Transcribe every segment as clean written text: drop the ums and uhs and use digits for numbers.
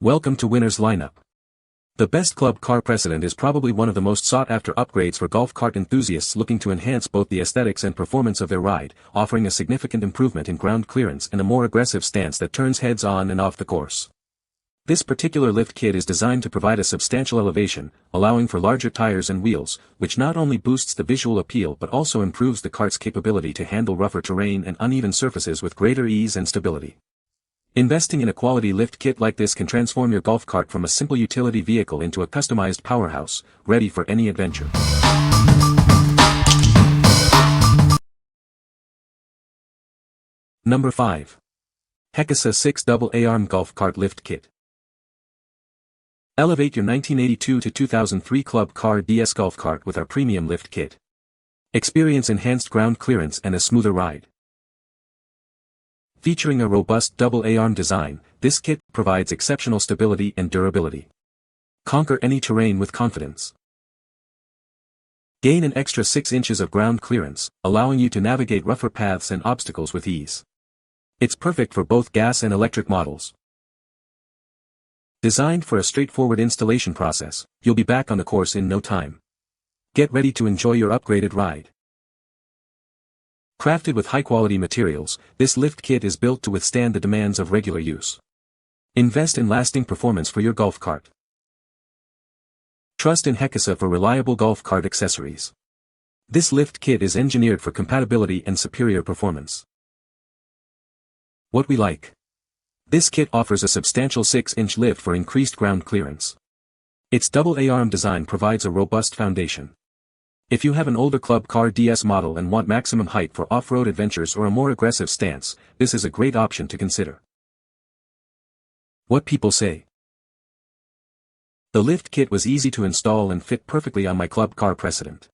Welcome to Winner's Lineup. The best Club Car Precedent is probably one of the most sought-after upgrades for golf cart enthusiasts looking to enhance both the aesthetics and performance of their ride, offering a significant improvement in ground clearance and a more aggressive stance that turns heads on and off the course. This particular lift kit is designed to provide a substantial elevation, allowing for larger tires and wheels, which not only boosts the visual appeal but also improves the cart's capability to handle rougher terrain and uneven surfaces with greater ease and stability. Investing in a quality lift kit like this can transform your golf cart from a simple utility vehicle into a customized powerhouse, ready for any adventure. Number 5. HECASA 6 Double A-Arm Golf Cart Lift Kit. Elevate your 1982 to 2003 Club Car DS golf cart with our premium lift kit. Experience enhanced ground clearance and a smoother ride. Featuring a robust double A-arm design, this kit provides exceptional stability and durability. Conquer any terrain with confidence. Gain an extra 6 inches of ground clearance, allowing you to navigate rougher paths and obstacles with ease. It's perfect for both gas and electric models. Designed for a straightforward installation process, you'll be back on the course in no time. Get ready to enjoy your upgraded ride. Crafted with high-quality materials, this lift kit is built to withstand the demands of regular use. Invest in lasting performance for your golf cart. Trust in HECASA for reliable golf cart accessories. This lift kit is engineered for compatibility and superior performance. What we like. This kit offers a substantial 6-inch lift for increased ground clearance. Its double A-arm design provides a robust foundation. If you have an older Club Car DS model and want maximum height for off-road adventures or a more aggressive stance, this is a great option to consider. What people say. The lift kit was easy to install and fit perfectly on my Club Car Precedent.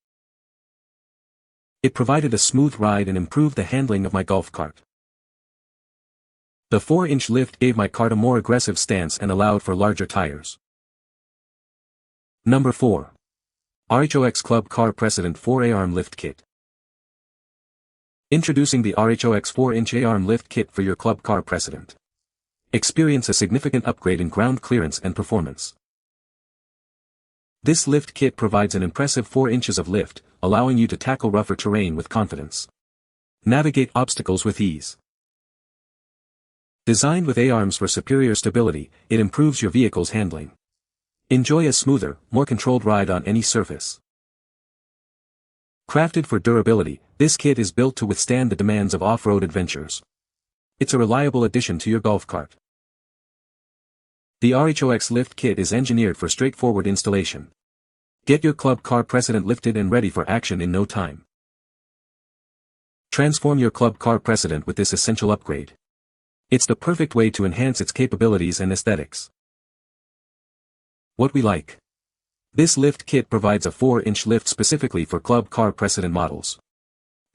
It provided a smooth ride and improved the handling of my golf cart. The 4-inch lift gave my cart a more aggressive stance and allowed for larger tires. Number 4. RHOX Club Car Precedent 4 A-Arm Lift Kit. Introducing the RHOX 4-inch A-Arm Lift Kit for your Club Car Precedent. Experience a significant upgrade in ground clearance and performance. This lift kit provides an impressive 4 inches of lift, allowing you to tackle rougher terrain with confidence. Navigate obstacles with ease. Designed with A-arms for superior stability, it improves your vehicle's handling. Enjoy a smoother, more controlled ride on any surface. Crafted for durability, this kit is built to withstand the demands of off-road adventures. It's a reliable addition to your golf cart. The RHOX lift kit is engineered for straightforward installation. Get your Club Car Precedent lifted and ready for action in no time. Transform your Club Car Precedent with this essential upgrade. It's the perfect way to enhance its capabilities and aesthetics. What we like. This lift kit provides a 4-inch lift specifically for Club Car Precedent models.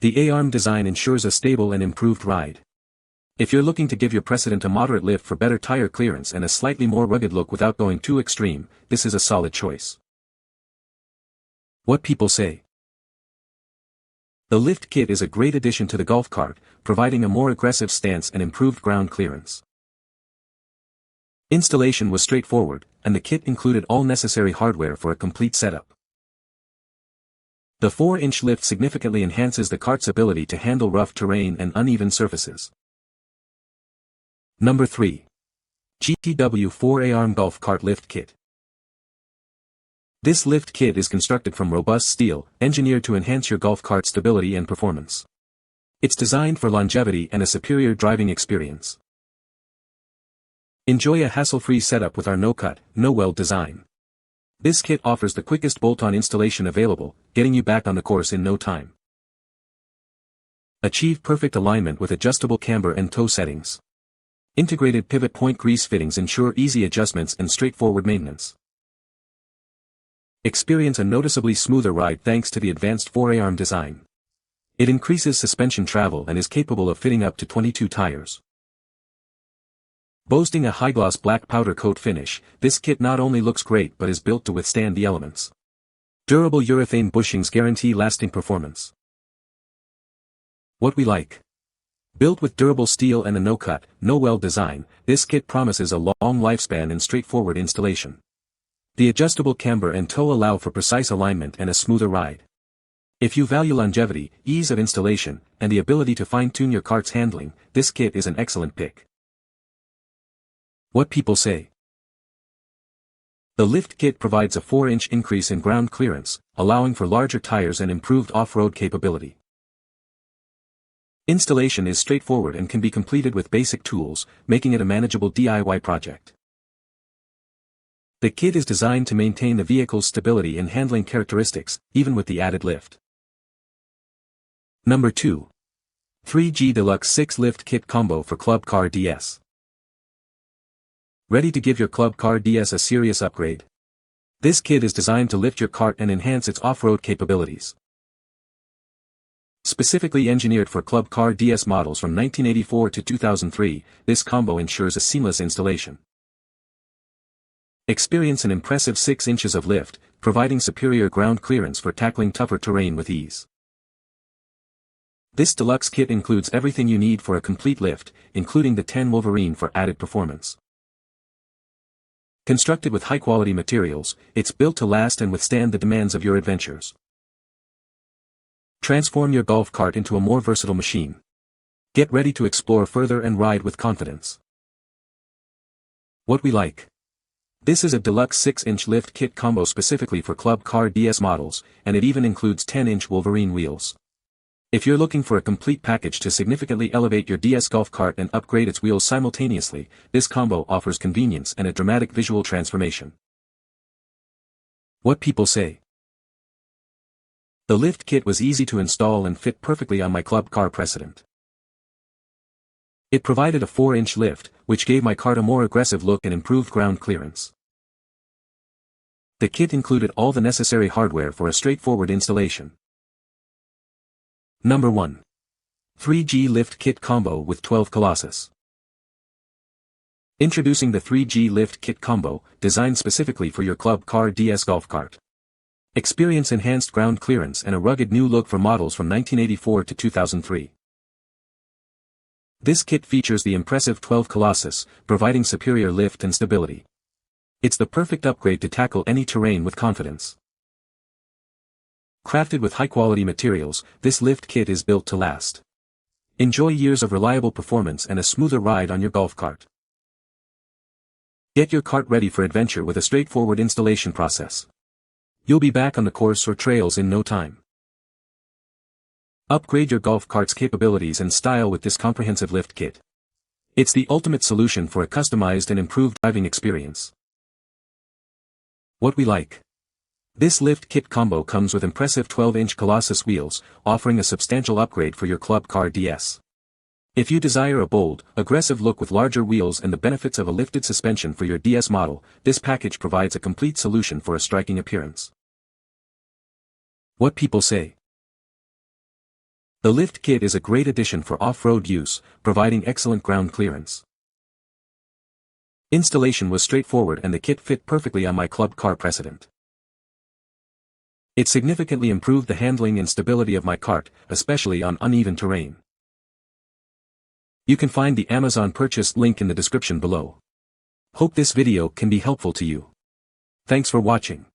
The A-arm design ensures a stable and improved ride. If you're looking to give your Precedent a moderate lift for better tire clearance and a slightly more rugged look without going too extreme, this is a solid choice. What people say. The lift kit is a great addition to the golf cart, providing a more aggressive stance and improved ground clearance. Installation was straightforward, and the kit included all necessary hardware for a complete setup. The 4-inch lift significantly enhances the cart's ability to handle rough terrain and uneven surfaces. Number 3. GTW 4 A-Arm Golf Cart Lift Kit. This lift kit is constructed from robust steel, engineered to enhance your golf cart's stability and performance. It's designed for longevity and a superior driving experience. Enjoy a hassle-free setup with our no-cut, no-weld design. This kit offers the quickest bolt-on installation available, getting you back on the course in no time. Achieve perfect alignment with adjustable camber and toe settings. Integrated pivot point grease fittings ensure easy adjustments and straightforward maintenance. Experience a noticeably smoother ride thanks to the advanced 4 A-arm design. It increases suspension travel and is capable of fitting up to 22 tires. Boasting a high-gloss black powder coat finish, this kit not only looks great but is built to withstand the elements. Durable urethane bushings guarantee lasting performance. What we like. Built with durable steel and a no-cut, no-weld design, this kit promises a long lifespan and straightforward installation. The adjustable camber and toe allow for precise alignment and a smoother ride. If you value longevity, ease of installation, and the ability to fine-tune your cart's handling, this kit is an excellent pick. What people say. The lift kit provides a 4-inch increase in ground clearance, allowing for larger tires and improved off-road capability. Installation is straightforward and can be completed with basic tools, making it a manageable DIY project. The kit is designed to maintain the vehicle's stability and handling characteristics, even with the added lift. Number 2. 3G Deluxe 6 Lift Kit Combo for Club Car DS. Ready to give your Club Car DS a serious upgrade? This kit is designed to lift your cart and enhance its off-road capabilities. Specifically engineered for Club Car DS models from 1984 to 2003, this combo ensures a seamless installation. Experience an impressive 6 inches of lift, providing superior ground clearance for tackling tougher terrain with ease. This deluxe kit includes everything you need for a complete lift, including the 10 Wolverine for added performance. Constructed with high-quality materials, it's built to last and withstand the demands of your adventures. Transform your golf cart into a more versatile machine. Get ready to explore further and ride with confidence. What we like. This is a deluxe 6-inch lift kit combo specifically for Club Car DS models, and it even includes 10-inch Wolverine wheels. If you're looking for a complete package to significantly elevate your DS golf cart and upgrade its wheels simultaneously, this combo offers convenience and a dramatic visual transformation. What people say. The lift kit was easy to install and fit perfectly on my Club Car Precedent. It provided a 4-inch lift, which gave my cart a more aggressive look and improved ground clearance. The kit included all the necessary hardware for a straightforward installation. Number 1. 3G Lift Kit Combo with 12 Colossus. Introducing the 3G Lift Kit Combo, designed specifically for your Club Car DS golf cart. Experience enhanced ground clearance and a rugged new look for models from 1984 to 2003. This kit features the impressive 12 Colossus, providing superior lift and stability. It's the perfect upgrade to tackle any terrain with confidence. Crafted with high-quality materials, this lift kit is built to last. Enjoy years of reliable performance and a smoother ride on your golf cart. Get your cart ready for adventure with a straightforward installation process. You'll be back on the course or trails in no time. Upgrade your golf cart's capabilities and style with this comprehensive lift kit. It's the ultimate solution for a customized and improved driving experience. What we like. This lift kit combo comes with impressive 12-inch Colossus wheels, offering a substantial upgrade for your Club Car DS. If you desire a bold, aggressive look with larger wheels and the benefits of a lifted suspension for your DS model, this package provides a complete solution for a striking appearance. What people say. The lift kit is a great addition for off-road use, providing excellent ground clearance. Installation was straightforward and the kit fit perfectly on my Club Car Precedent. It significantly improved the handling and stability of my cart, especially on uneven terrain. You can find the Amazon purchase link in the description below. Hope this video can be helpful to you. Thanks for watching.